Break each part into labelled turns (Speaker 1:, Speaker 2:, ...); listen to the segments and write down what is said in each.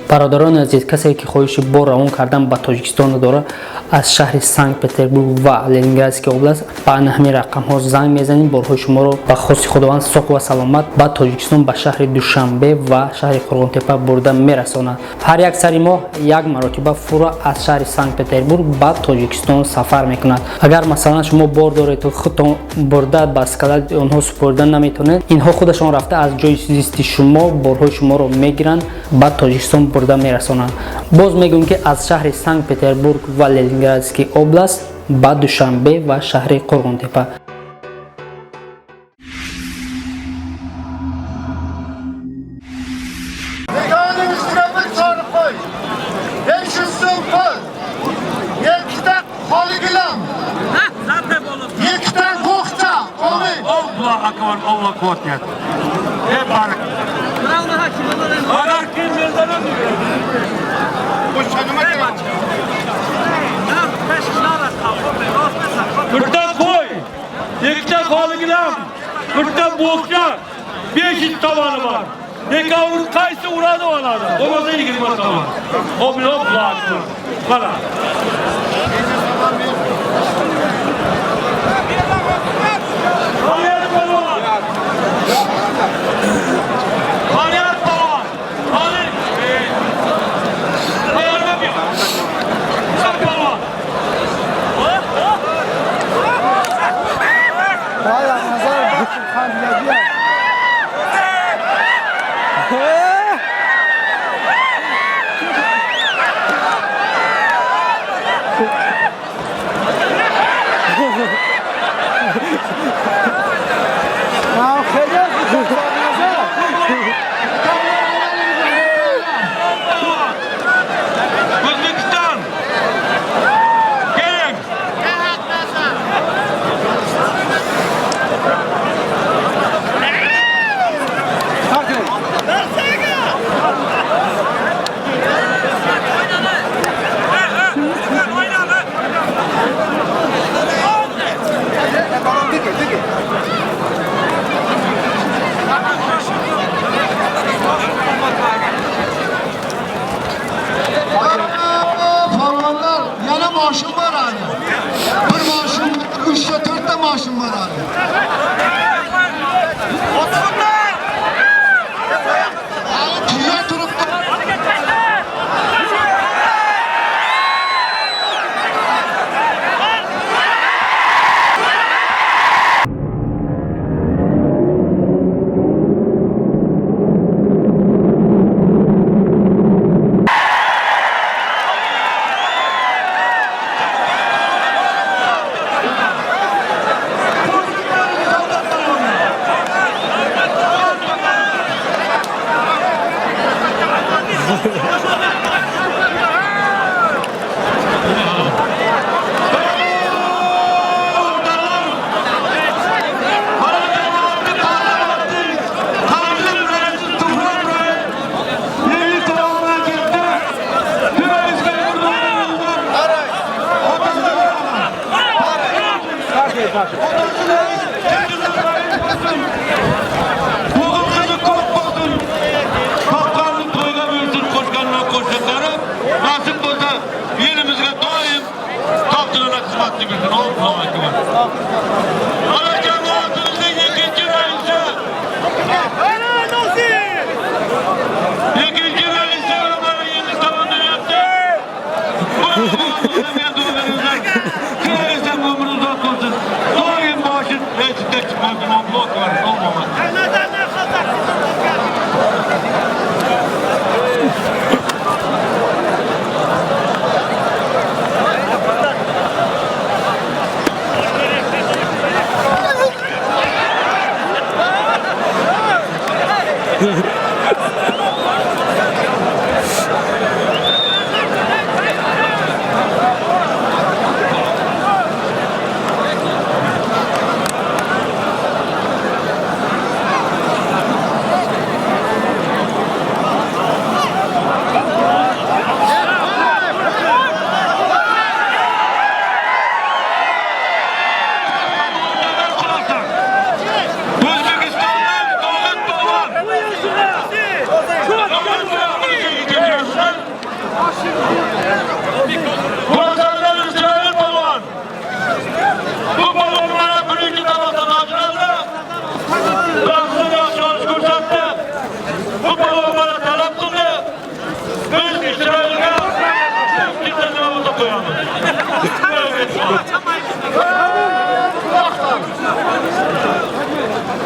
Speaker 1: برادران عزیز، کسی که خواهش بار روان کردن به تاجیکستان داره از شهر سنت پترزبورگ و لنینگرادسک اوبلاست با همین رقم ها زنگ میزنیم. بارهای شما رو به خواست خداوند ساق و سلامت به تاجیکستان، به شهر دوشنبه و شهر قرغنتپه برده میرساند. هر یک سری ماه یک مرتبه فرا از شهر سنت پترزبورگ به تاجیکستان سفر میکند. اگر مثلا شما بار دارید و خودتان برده به اسکلت اونها سپردن نمیتونید، اینها خودشان رفته از جای زیستی شما بارهای شما رو میگیرن به تاجیکستان برده میرسانند. باز میگم که از شهر سنت پترزبورگ و لنینگرادسک اوبلاست به دوشنبه و شهر قرغنتپه.
Speaker 2: Allah korkut. Ne var? Bravo hakim. Arar kim mezara diyor. Bu şanıma gel. Ya beş şarat kaldı. Buradan koy. Yekta kalıgılam. Buradan boğuşa. 500 tavanı var. Ne kavur kaysı uğradı onlarda. O da ilgili var tavan. O bir hop laktı. Bana.
Speaker 3: Maaşım var hani. Bir maaşım, 3-4 de maaşım var hani. Oturma! Tüye durup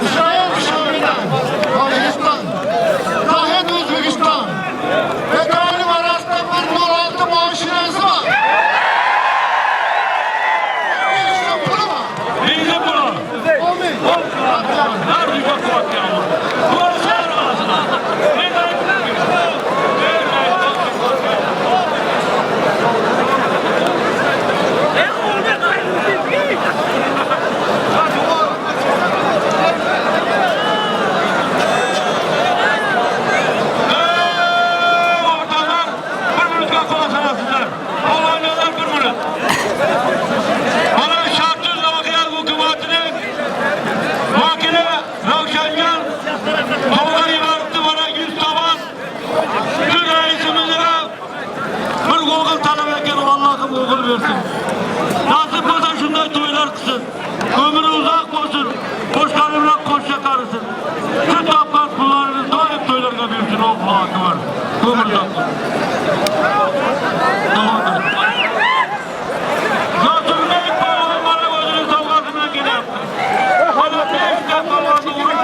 Speaker 3: İsrail Şami'den, Pakistan, Zahid Özbekistan ve Talim arasında bir 16 maaşınız var. Bizim pulu var.
Speaker 2: Bizim bunu.
Speaker 3: Amin.
Speaker 2: Nerede çok kuvvetli ama. Burası sen arasında. Ortadan bir minut kalkma sanasınlar. Almanyalar bir minut. Bana şartsız Zavakiyar hükümetinin vakili Ravşancan Tolga'yı verdi bana 100 taban. Tüm reisimizine bir Google talep eken Allah'ım Google versin. Nasip olsa şunday toylar kısın. Ömrü uzak olsun. Boşlarımla koş yakarısın. Şu tapkan pullarını daim toylarına versin. O kulakı var. Ömrü uzak olsun. Doğrudur. Nasıl ne ilk balonu bana gözünün savgasına gene yaptı. Bana ne ilk balonu vuruyor.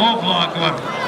Speaker 2: Allahu Akbar.